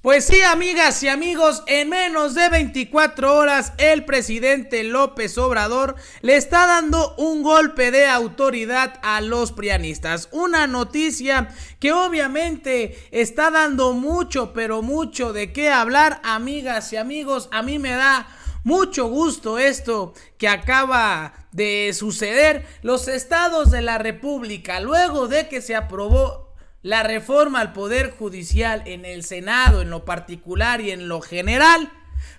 Pues sí, amigas y amigos, en menos de 24 horas el presidente López Obrador le está dando un golpe de autoridad a los prianistas. Una noticia que obviamente está dando mucho, pero mucho de qué hablar, amigas y amigos. A mí me da mucho gusto esto que acaba de suceder. Los estados de la República, luego de que se aprobó la reforma al Poder Judicial en el Senado, en lo particular y en lo general,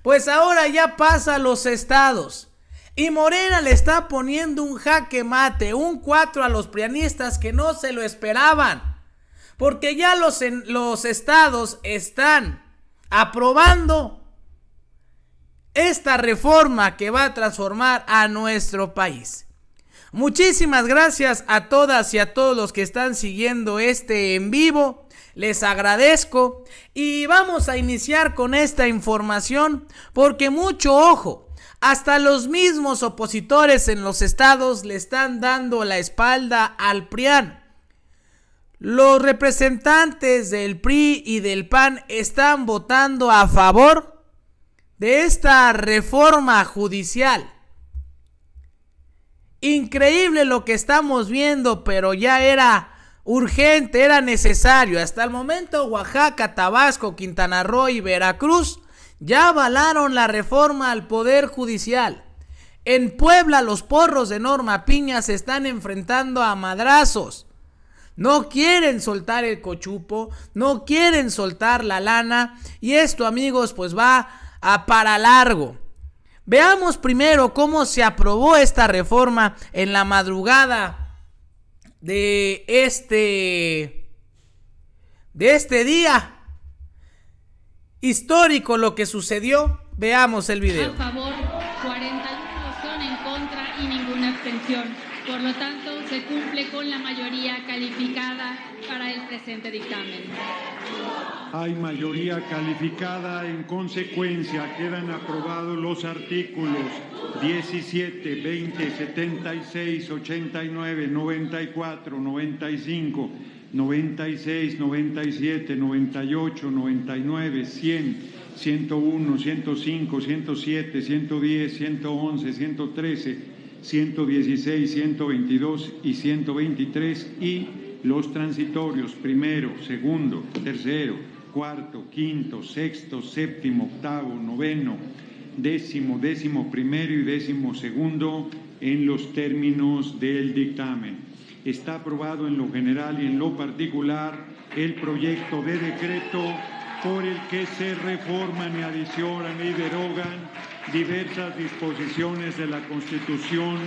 pues ahora ya pasa a los estados. Y Morena le está poniendo un jaque mate, un 4 a los prianistas que no se lo esperaban. Porque ya los estados están aprobando esta reforma que va a transformar a nuestro país. Muchísimas gracias a todas y a todos los que están siguiendo este en vivo. Les agradezco y vamos a iniciar con esta información porque mucho ojo, hasta los mismos opositores en los estados le están dando la espalda al PRIAN. Los representantes del PRI y del PAN están votando a favor de esta reforma judicial. Increíble lo que estamos viendo, pero ya era urgente, era necesario. Hasta el momento Oaxaca, Tabasco, Quintana Roo y Veracruz ya avalaron la reforma al Poder Judicial. En Puebla los porros de Norma Piña se están enfrentando a madrazos. No quieren soltar el cochupo, no quieren soltar la lana y esto, amigos, pues va a para largo. Veamos primero cómo se aprobó esta reforma en la madrugada de este día histórico, lo que sucedió. Veamos el video. A favor, 41 son en contra y ninguna abstención. Por lo tanto, se cumple con la mayoría calificada para el presente dictamen. Hay mayoría calificada, en consecuencia quedan aprobados los artículos 17, 20, 76, 89, 94, 95, 96, 97, 98, 99, 100, 101, 105, 107, 110, 111, 113, 116, 122 y 123 y los transitorios primero, segundo, tercero, cuarto, quinto, sexto, séptimo, octavo, noveno, décimo, décimo primero y décimo segundo en los términos del dictamen. Está aprobado en lo general y en lo particular el proyecto de decreto por el que se reforman y adicionan y derogan diversas disposiciones de la Constitución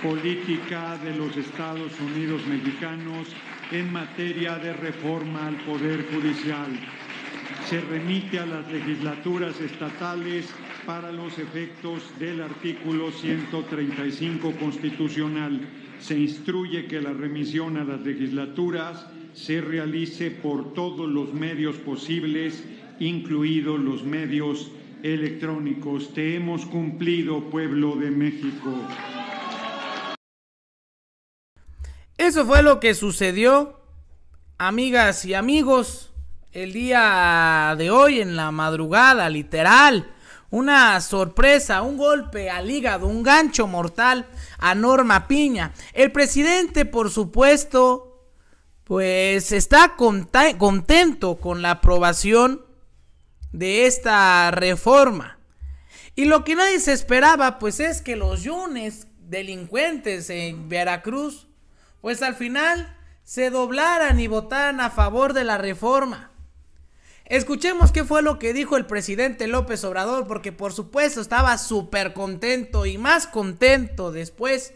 Política de los Estados Unidos Mexicanos en materia de reforma al Poder Judicial. Se remite a las legislaturas estatales para los efectos del artículo 135 constitucional. Se instruye que la remisión a las legislaturas se realice por todos los medios posibles, incluidos los medios electrónicos. Te hemos cumplido, pueblo de México. Eso fue lo que sucedió, amigas y amigos, el día de hoy en la madrugada, literal. Una sorpresa, un golpe al hígado, un gancho mortal a Norma Piña. El presidente, por supuesto, pues está contento con la aprobación de esta reforma. Y lo que nadie se esperaba, pues es que los yunes delincuentes en Veracruz, pues al final se doblaran y votaran a favor de la reforma. Escuchemos qué fue lo que dijo el presidente López Obrador, porque por supuesto estaba súper contento y más contento después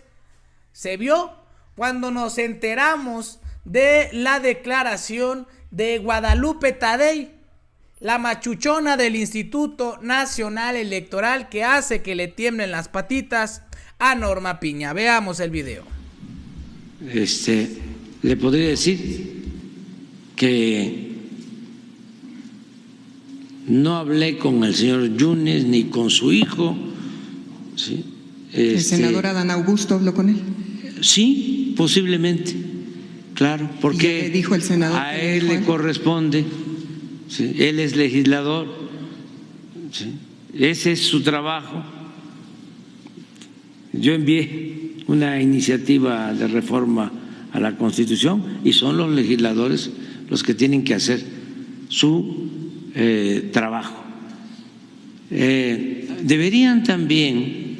se vio cuando nos enteramos de la declaración de Guadalupe Tadei, la machuchona del Instituto Nacional Electoral que hace que le tiemblen las patitas a Norma Piña. Veamos el video. Le podría decir que no hablé con el señor Yunes ni con su hijo. ¿Sí? ¿El senador Adán Augusto habló con él? Sí, posiblemente, claro, porque le dijo el senador a él le corresponde ¿sí? Él es legislador, ¿sí? Ese es su trabajo. Yo envié una iniciativa de reforma a la Constitución y son los legisladores los que tienen que hacer su trabajo. Deberían también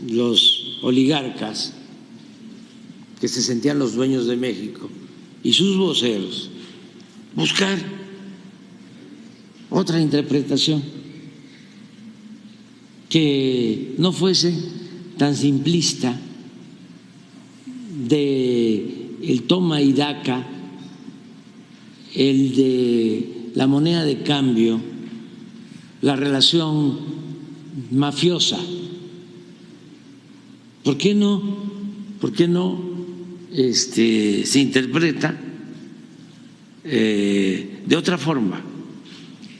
los oligarcas que se sentían los dueños de México y sus voceros buscar otra interpretación que no fuese tan simplista de el toma y daca, el de la moneda de cambio, la relación mafiosa. ¿Por qué no se interpreta de otra forma?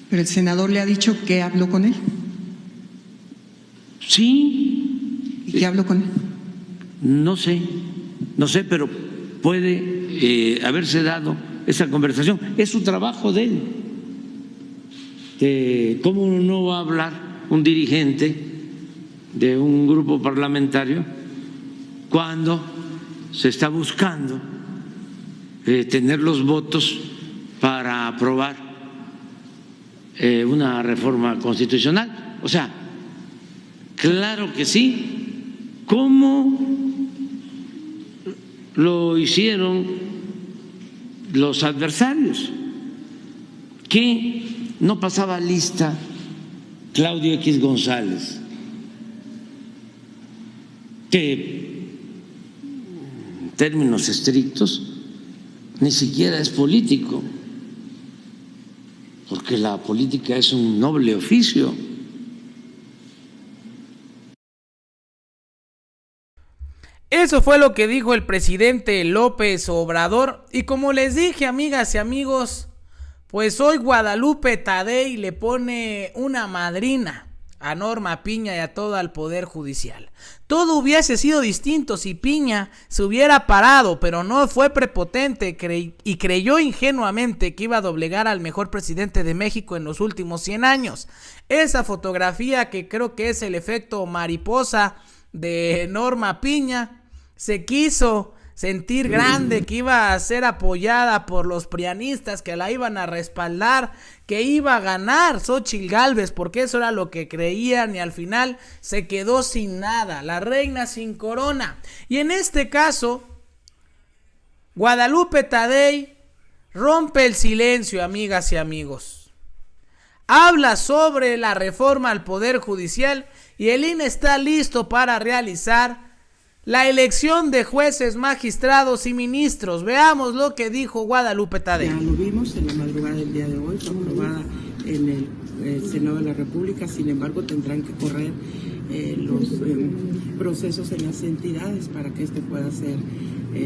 Pero el senador le ha dicho que habló con él. Sí. ¿Y qué habló con él? No sé, pero puede haberse dado esa conversación. Es su trabajo de él. ¿Cómo no va a hablar un dirigente de un grupo parlamentario cuando se está buscando tener los votos para aprobar una reforma constitucional? O sea, claro que sí. ¿Cómo lo hicieron los adversarios? Que no pasaba lista Claudio X González, que en términos estrictos ni siquiera es político, porque la política es un noble oficio. Eso fue lo que dijo el presidente López Obrador. Y como les dije, amigas y amigos, pues hoy Guadalupe Tadei le pone una madrina a Norma Piña y a todo el Poder Judicial. Todo hubiese sido distinto si Piña se hubiera parado, pero no fue prepotente y creyó ingenuamente que iba a doblegar al mejor presidente de México en los últimos 100 años. Esa fotografía, que creo que es el efecto mariposa de Norma Piña, se quiso sentir grande, que iba a ser apoyada por los prianistas, que la iban a respaldar, que iba a ganar Xóchitl Gálvez, porque eso era lo que creían, y al final se quedó sin nada, la reina sin corona. Y en este caso, Guadalupe Tadei rompe el silencio, amigas y amigos. Habla sobre la reforma al Poder Judicial y el INE está listo para realizar la elección de jueces, magistrados y ministros. Veamos lo que dijo Guadalupe Tadei. Ya lo vimos en la madrugada del día de hoy, fue aprobada en el Senado de la República. Sin embargo, tendrán que correr los procesos en las entidades para que esto pueda ser,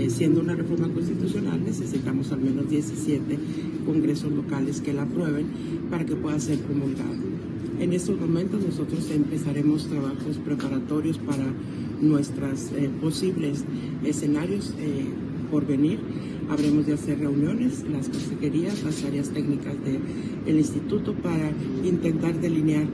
siendo una reforma constitucional, necesitamos al menos 17 congresos locales que la aprueben para que pueda ser promulgada. En estos momentos nosotros empezaremos trabajos preparatorios para nuestros posibles escenarios por venir. Habremos de hacer reuniones, las consejerías, las áreas técnicas del instituto para intentar delinear,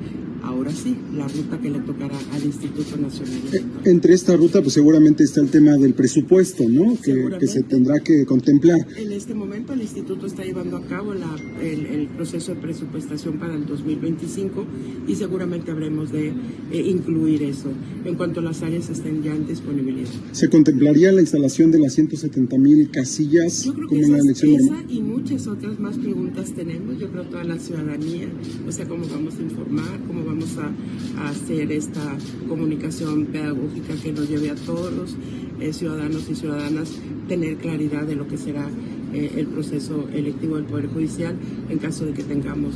ahora sí, la ruta que le tocará al Instituto Nacional Electoral. Entre esta ruta, pues seguramente está el tema del presupuesto, ¿no? Que se tendrá que contemplar. En este momento el instituto está llevando a cabo el proceso de presupuestación para el 2025 y seguramente habremos de incluir eso en cuanto las áreas estén ya en disponibilidad. ¿Se contemplaría la instalación de las 170,000 casillas como una elección normal? Esa y muchas otras más preguntas tenemos. Yo creo toda la ciudadanía, o sea, cómo vamos a informar, cómo vamos a hacer esta comunicación pedagógica que nos lleve a todos los ciudadanos y ciudadanas tener claridad de lo que será el proceso electivo del Poder Judicial en caso de que tengamos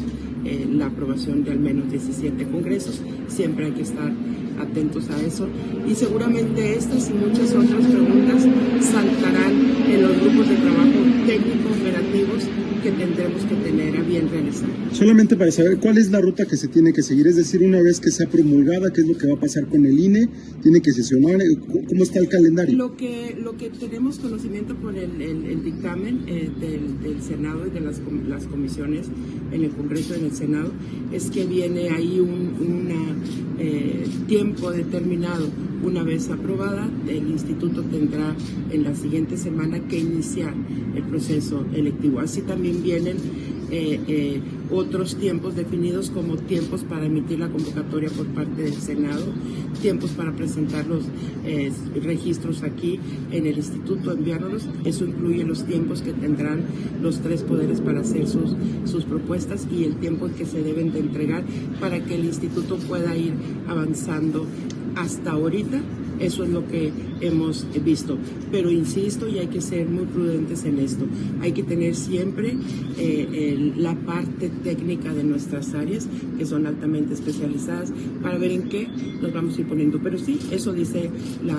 la aprobación de al menos 17 congresos. Siempre hay que estar atentos a eso y seguramente estas y muchas otras preguntas saltarán en los grupos de trabajo técnico operativos que tendremos que tener abiertos bien realizado. Solamente para saber cuál es la ruta que se tiene que seguir, es decir, una vez que sea promulgada, ¿qué es lo que va a pasar con el INE? ¿Tiene que sesionar? ¿Cómo está el calendario? Lo que tenemos conocimiento por el dictamen del Senado y de las comisiones en el Congreso y en el Senado es que viene ahí un tiempo determinado. Una vez aprobada, el instituto tendrá en la siguiente semana que iniciar el proceso electivo. Así también vienen otros tiempos definidos como tiempos para emitir la convocatoria por parte del Senado, tiempos para presentar los registros aquí en el instituto, enviárnoslos. Eso incluye los tiempos que tendrán los tres poderes para hacer sus propuestas y el tiempo en que se deben de entregar para que el instituto pueda ir avanzando. Hasta ahorita eso es lo que hemos visto, pero insisto, y hay que ser muy prudentes en esto, hay que tener siempre la parte técnica de nuestras áreas, que son altamente especializadas, para ver en qué nos vamos a ir poniendo, pero sí, eso dice la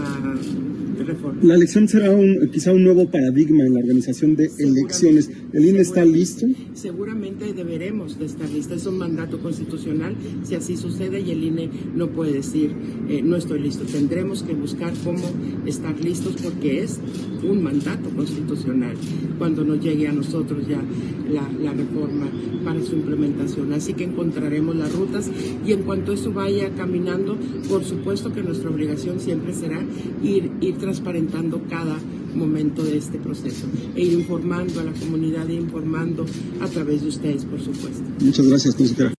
reforma. La elección será quizá un nuevo paradigma en la organización de elecciones. ¿El INE está listo? Seguramente deberemos de estar listos. Es un mandato constitucional. Si así sucede y el INE no puede decir no estoy listo. Tendremos que buscar cómo estar listos porque es un mandato constitucional cuando nos llegue a nosotros ya la reforma para su implementación. Así que encontraremos las rutas y en cuanto eso vaya caminando, por supuesto que nuestra obligación siempre será ir transparentando cada momento de este proceso e ir informando a la comunidad e informando a través de ustedes, por supuesto. Muchas gracias, consejera.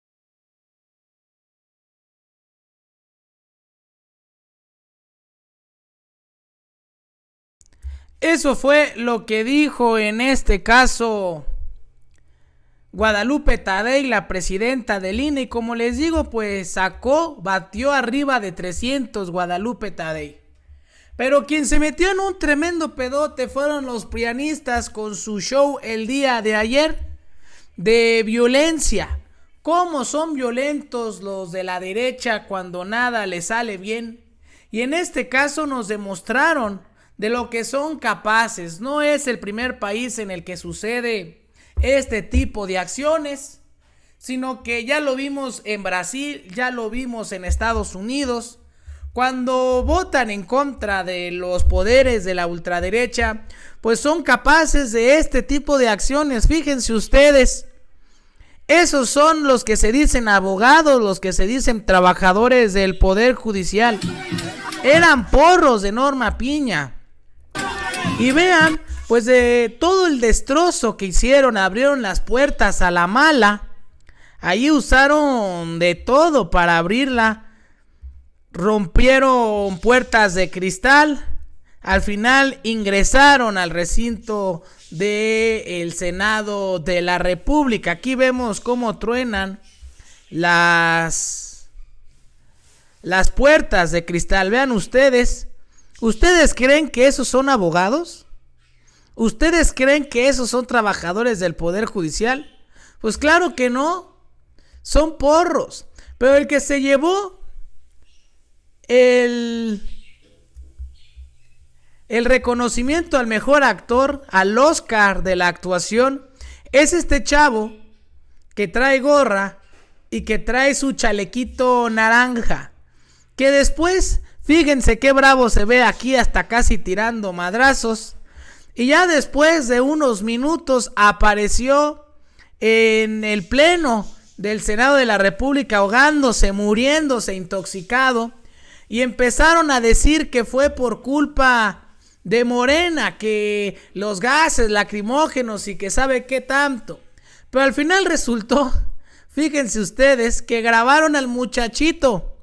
Eso fue lo que dijo en este caso Guadalupe Tadei, la presidenta del INE, y como les digo, pues batió arriba de 300 Guadalupe Tadei. Pero quien se metió en un tremendo pedote fueron los prianistas con su show el día de ayer de violencia. ¿Cómo son violentos los de la derecha cuando nada les sale bien? Y en este caso nos demostraron de lo que son capaces. No es el primer país en el que sucede este tipo de acciones, sino que ya lo vimos en Brasil, ya lo vimos en Estados Unidos. Cuando votan en contra de los poderes de la ultraderecha, pues son capaces de este tipo de acciones. Fíjense ustedes, esos son los que se dicen abogados, los que se dicen trabajadores del Poder Judicial. Eran porros de Norma Piña. Y vean, pues de todo el destrozo que hicieron, abrieron las puertas a la mala. Ahí usaron de todo para abrirla. Rompieron puertas de cristal. Al final ingresaron al recinto del Senado de la República. Aquí vemos cómo truenan las puertas de cristal. Vean ustedes. ¿Ustedes creen que esos son abogados? ¿Ustedes creen que esos son trabajadores del Poder Judicial? Pues claro que no. Son porros. Pero el que se llevó el reconocimiento al mejor actor, al Oscar de la actuación, es este chavo que trae gorra y que trae su chalequito naranja, que después, fíjense qué bravo se ve aquí, hasta casi tirando madrazos, y ya después de unos minutos apareció en el pleno del Senado de la República ahogándose, muriéndose, intoxicado. Y empezaron a decir que fue por culpa de Morena, que los gases lacrimógenos y que sabe qué tanto. Pero al final resultó, fíjense ustedes, que grabaron al muchachito.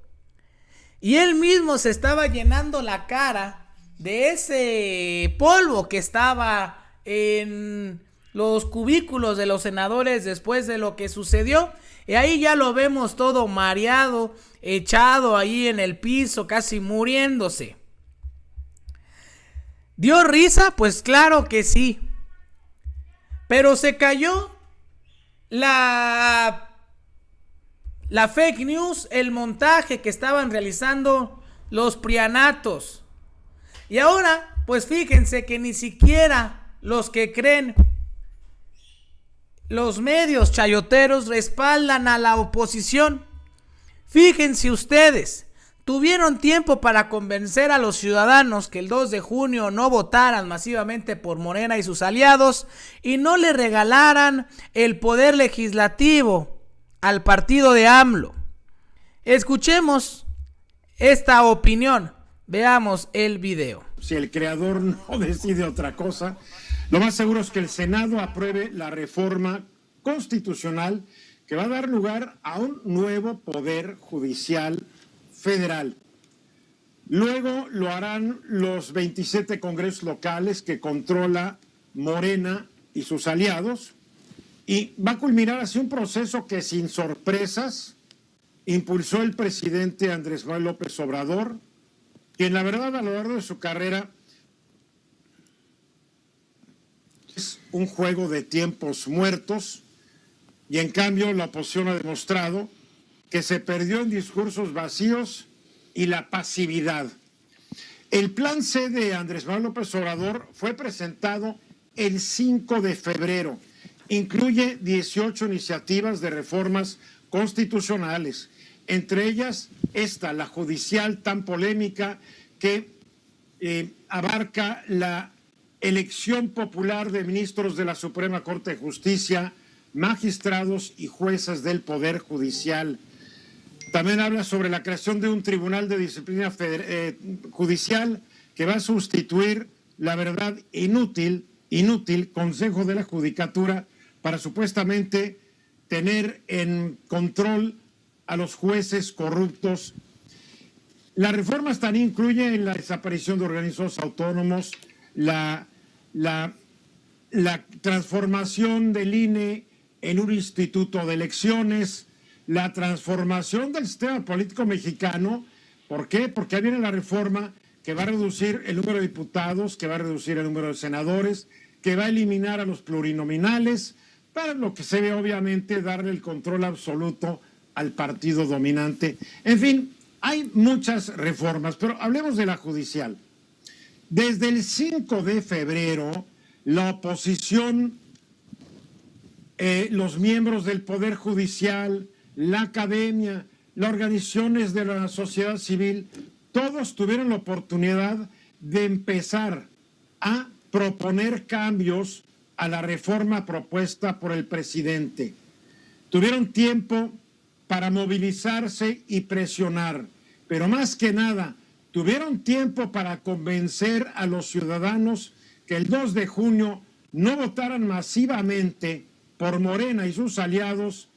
Y él mismo se estaba llenando la cara de ese polvo que estaba en los cubículos de los senadores después de lo que sucedió. Y ahí ya lo vemos todo mareado, echado ahí en el piso, casi muriéndose. ¿Dio risa? Pues claro que sí. Pero se cayó la fake news, el montaje que estaban realizando los prianatos. Y ahora, pues fíjense que ni siquiera los que creen los medios chayoteros respaldan a la oposición. Fíjense ustedes, tuvieron tiempo para convencer a los ciudadanos que el 2 de junio no votaran masivamente por Morena y sus aliados y no le regalaran el poder legislativo al partido de AMLO. Escuchemos esta opinión, veamos el video. Si el creador no decide otra cosa, lo más seguro es que el Senado apruebe la reforma constitucional que va a dar lugar a un nuevo poder judicial federal. Luego lo harán los 27 congresos locales que controla Morena y sus aliados, y va a culminar así un proceso que sin sorpresas impulsó el presidente Andrés Manuel López Obrador, quien la verdad a lo largo de su carrera es un juego de tiempos muertos, y en cambio la oposición ha demostrado que se perdió en discursos vacíos y la pasividad. El plan C de Andrés Manuel López Obrador fue presentado el 5 de febrero. Incluye 18 iniciativas de reformas constitucionales, entre ellas esta, la judicial tan polémica que abarca la elección popular de ministros de la Suprema Corte de Justicia, magistrados y jueces del Poder Judicial. También habla sobre la creación de un Tribunal de Disciplina Judicial que va a sustituir, la verdad, inútil Consejo de la Judicatura para supuestamente tener en control a los jueces corruptos. Las reformas también incluyen la desaparición de organismos autónomos, la transformación del INE en un instituto de elecciones, la transformación del sistema político mexicano. ¿Por qué? Porque ahí viene la reforma que va a reducir el número de diputados, que va a reducir el número de senadores, que va a eliminar a los plurinominales, para lo que se ve obviamente darle el control absoluto al partido dominante. En fin, hay muchas reformas, pero hablemos de la judicial. Desde el 5 de febrero, la oposición, los miembros del Poder Judicial, la academia, las organizaciones de la sociedad civil, todos tuvieron la oportunidad de empezar a proponer cambios a la reforma propuesta por el presidente. Tuvieron tiempo para movilizarse y presionar, pero más que nada, tuvieron tiempo para convencer a los ciudadanos que el 2 de junio no votaran masivamente por Morena y sus aliados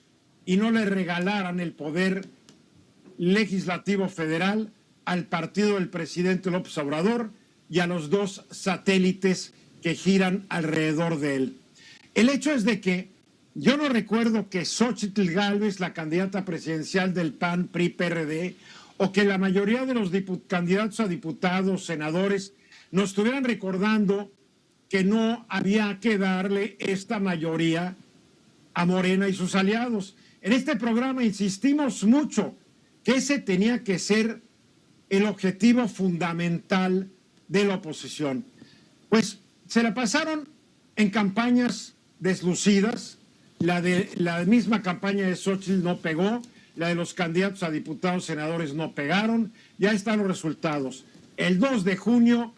y no le regalaran el poder legislativo federal al partido del presidente López Obrador y a los dos satélites que giran alrededor de él. El hecho es de que yo no recuerdo que Xóchitl Gálvez, la candidata presidencial del PAN, PRI, PRD, o que la mayoría de los candidatos a diputados, senadores, nos estuvieran recordando que no había que darle esta mayoría a Morena y sus aliados. En este programa insistimos mucho que ese tenía que ser el objetivo fundamental de la oposición. Pues se la pasaron en campañas deslucidas. La misma campaña de Xóchitl no pegó, la de los candidatos a diputados, senadores no pegaron. Ya están los resultados. El 2 de junio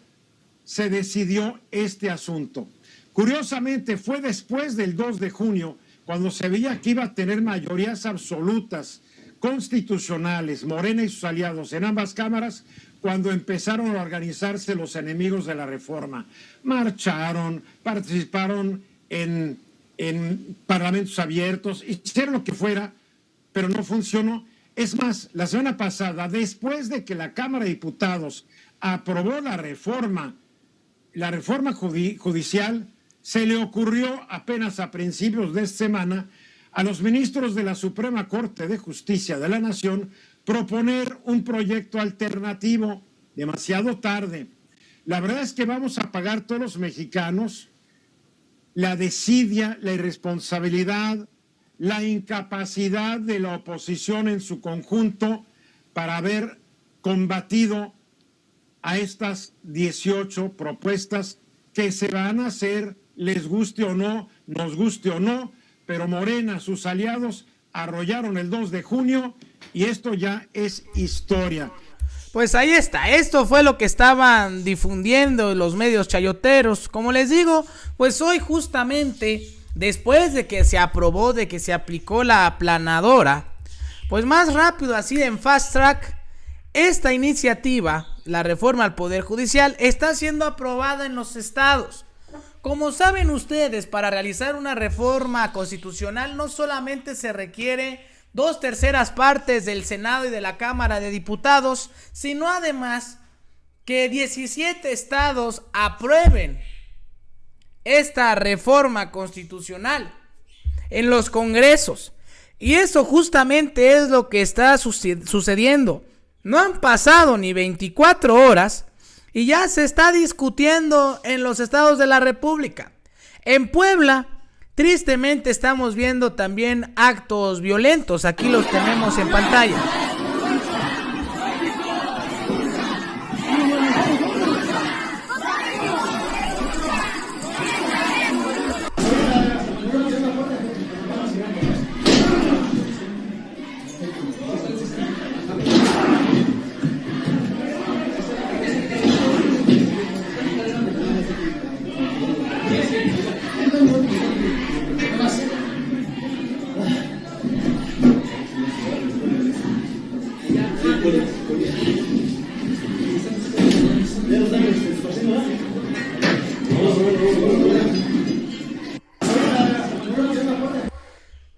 se decidió este asunto. Curiosamente, fue después del 2 de junio cuando se veía que iba a tener mayorías absolutas constitucionales, Morena y sus aliados en ambas cámaras, cuando empezaron a organizarse los enemigos de la reforma. Marcharon, participaron en parlamentos abiertos, hicieron lo que fuera, pero no funcionó. Es más, la semana pasada, después de que la Cámara de Diputados aprobó la reforma judicial, se le ocurrió apenas a principios de esta semana a los ministros de la Suprema Corte de Justicia de la Nación proponer un proyecto alternativo. Demasiado tarde. La verdad es que vamos a pagar todos los mexicanos la desidia, la irresponsabilidad, la incapacidad de la oposición en su conjunto para haber combatido a estas 18 propuestas que se van a hacer, les guste o no, nos guste o no, pero Morena, sus aliados, arrollaron el 2 de junio y esto ya es historia. Pues ahí está, esto fue lo que estaban difundiendo los medios chayoteros. Como les digo, pues hoy justamente, después de que se aprobó, de que se aplicó la aplanadora, pues más rápido, así en fast track, esta iniciativa, la reforma al Poder Judicial, está siendo aprobada en los estados. Como saben ustedes, para realizar una reforma constitucional no solamente se requiere 2/3 partes del Senado y de la Cámara de Diputados, sino además que 17 estados aprueben esta reforma constitucional en los congresos. Y eso justamente es lo que está sucediendo. No han pasado ni 24 horas y ya se está discutiendo en los estados de la República. En Puebla, tristemente estamos viendo también actos violentos. Aquí los tenemos en pantalla.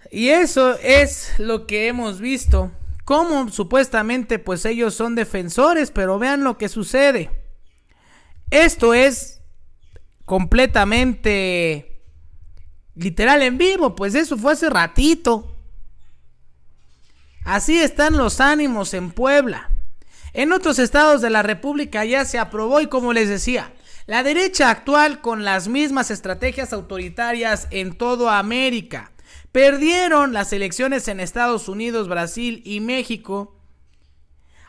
Y eso es lo que hemos visto, como supuestamente pues ellos son defensores, pero vean lo que sucede. Esto es completamente literal en vivo, pues eso fue hace ratito. Así están los ánimos en Puebla. En otros estados de la República ya se aprobó y, como les decía, la derecha actual con las mismas estrategias autoritarias en toda América. Perdieron las elecciones en Estados Unidos, Brasil y México.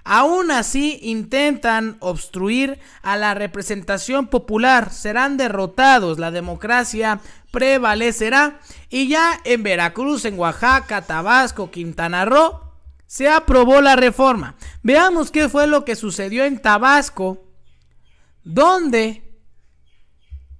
Aún así intentan obstruir a la representación popular. Serán derrotados, la democracia prevalecerá. Y ya en Veracruz, en Oaxaca, Tabasco, Quintana Roo, se aprobó la reforma. Veamos qué fue lo que sucedió en Tabasco, donde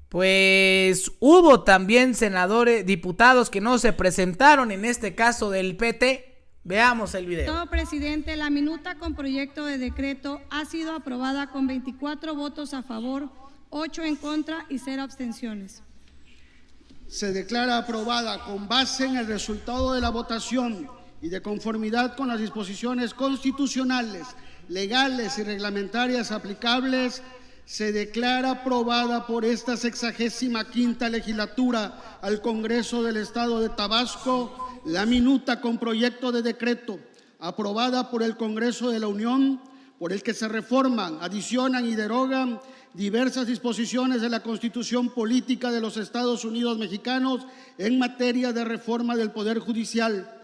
pues hubo también senadores, diputados que no se presentaron, en este caso del PT. Veamos el video. Señor presidente, la minuta con proyecto de decreto ha sido aprobada con 24 votos a favor, 8 en contra y 0 abstenciones. Se declara aprobada con base en el resultado de la votación y de conformidad con las disposiciones constitucionales, legales y reglamentarias aplicables. Se declara aprobada por esta 65ª legislatura al Congreso del Estado de Tabasco la minuta con proyecto de decreto aprobada por el Congreso de la Unión, por el que se reforman, adicionan y derogan diversas disposiciones de la Constitución Política de los Estados Unidos Mexicanos en materia de reforma del Poder Judicial.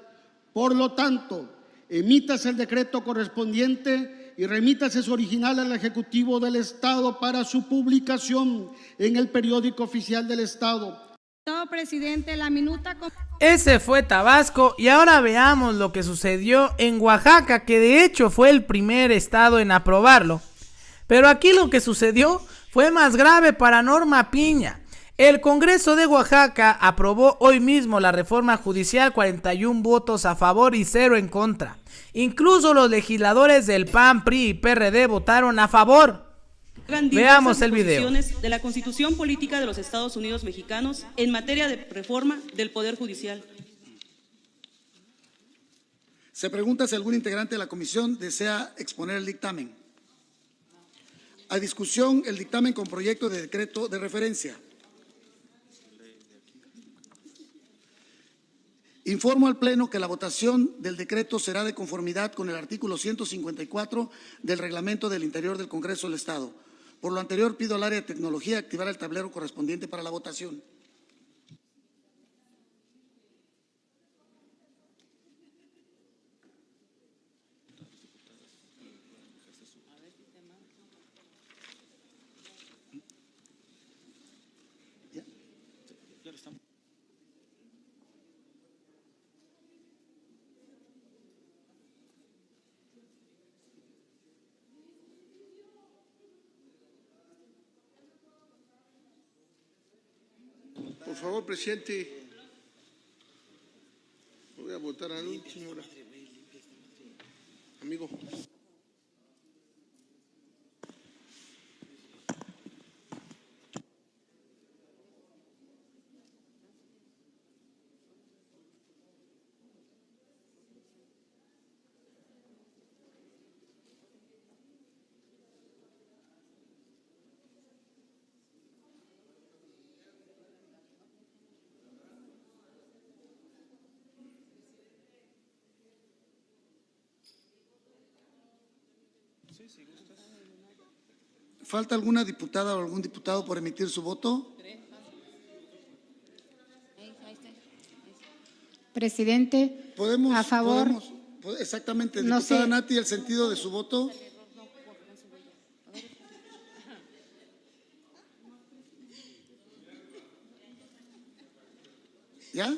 Por lo tanto, emítase el decreto correspondiente y remítase su original al Ejecutivo del Estado para su publicación en el periódico oficial del Estado. Señor presidente, la minuta con... Ese fue Tabasco y ahora veamos lo que sucedió en Oaxaca, que de hecho fue el primer estado en aprobarlo. Pero aquí lo que sucedió fue más grave para Norma Piña. El Congreso de Oaxaca aprobó hoy mismo la reforma judicial, 41 votos a favor y 0 en contra. Incluso los legisladores del PAN, PRI y PRD votaron a favor. Veamos el video. De la Constitución Política de los Estados Unidos Mexicanos en materia de reforma del Poder Judicial. Se pregunta si algún integrante de la comisión desea exponer el dictamen. A discusión el dictamen con proyecto de decreto de referencia. Informo al Pleno que la votación del decreto será de conformidad con el artículo 154 del Reglamento del Interior del Congreso del Estado. Por lo anterior, pido al área de tecnología activar el tablero correspondiente para la votación. favor, presidente. Voy a votar al último. Amigo. ¿Falta alguna diputada o algún diputado por emitir su voto? Presidente, a favor. Exactamente, No diputada sé. Nati, el sentido de su voto. ¿Ya?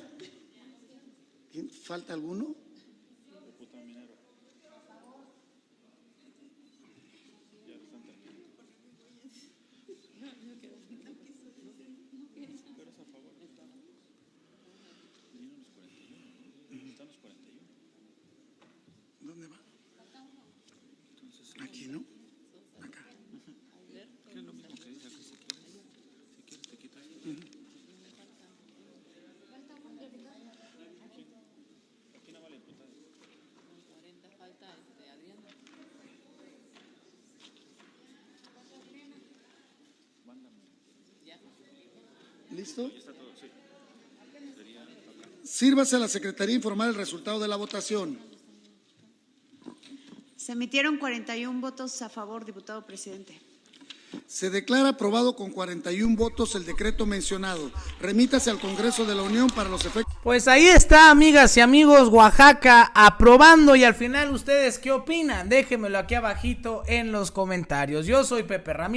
¿Falta alguno? ¿Dónde va? Aquí, ¿no? Acá. Es lo mismo que dice, que si quieres te quitas. Aquí no vale diputada. 40 falta Adriana. Mándame. Ya. ¿Listo? Ya está todo, sí. Sería acá. Sírvase a la Secretaría informar el resultado de la votación. Se emitieron 41 votos a favor, diputado presidente. Se declara aprobado con 41 votos el decreto mencionado. Remítase al Congreso de la Unión para los efectos. Pues ahí está, amigas y amigos, Oaxaca aprobando. Y al final, ¿ustedes qué opinan? Déjenmelo aquí abajito en los comentarios. Yo soy Pepe Ramírez.